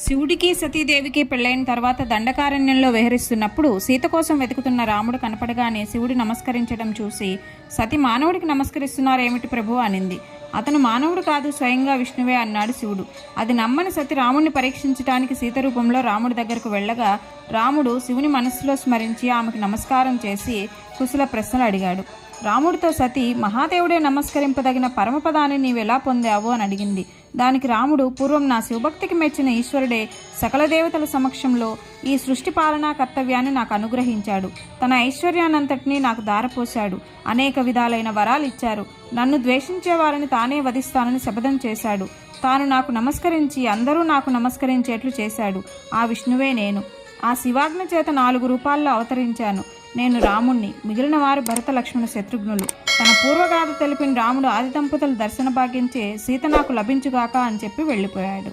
శివుడికి సతీదేవికి పెళ్ళైన తర్వాత దండకారణ్యంలో విహరిస్తున్నప్పుడు సీత కోసం వెతుకుతున్న రాముడు కనపడగానే శివుడు నమస్కరించడం చూసి సతి మానవుడికి నమస్కరిస్తున్నారేమిటి ప్రభు అనింది. అతను మానవుడు కాదు, స్వయంగా విష్ణువే అన్నాడు శివుడు. అది నమ్మని సతి రాముడిని పరీక్షించడానికి సీత రూపంలో రాముడి దగ్గరకు వెళ్ళగా రాముడు శివుని మనస్సులో స్మరించి ఆమెకు నమస్కారం చేసి కుశల ప్రశ్నలు అడిగాడు. రాముడితో సతి మహాదేవుడే నమస్కరింపదగిన పరమపదాన్ని నీవెలా పొందావు అని అడిగింది. దానికి రాముడు, పూర్వం నా శివభక్తికి మెచ్చిన ఈశ్వరుడే సకల దేవతల సమక్షంలో ఈ సృష్టి పాలనా కర్తవ్యాన్ని నాకు అనుగ్రహించాడు. తన ఐశ్వర్యానంతటినీ నాకు దారపోశాడు. అనేక విధాలైన వరాలు ఇచ్చారు. నన్ను ద్వేషించే వారిని తానే వధిస్తానని శపథం చేశాడు. తాను నాకు నమస్కరించి అందరూ నాకు నమస్కరించేట్లు చేశాడు. ఆ విష్ణువే నేను. ఆ శివాజ్ఞ చేత 4 రూపాల్లో అవతరించాను. నేను రాముణ్ణి, మిగిలిన వారు భరత లక్ష్మణ శత్రుఘ్నులు. తన పూర్వగాథ తెలిపిన రాముడు ఆది దంపతులు దర్శన భాగ్యంచే సీత నాకు లభించుగాక అని చెప్పి వెళ్ళిపోయాడు.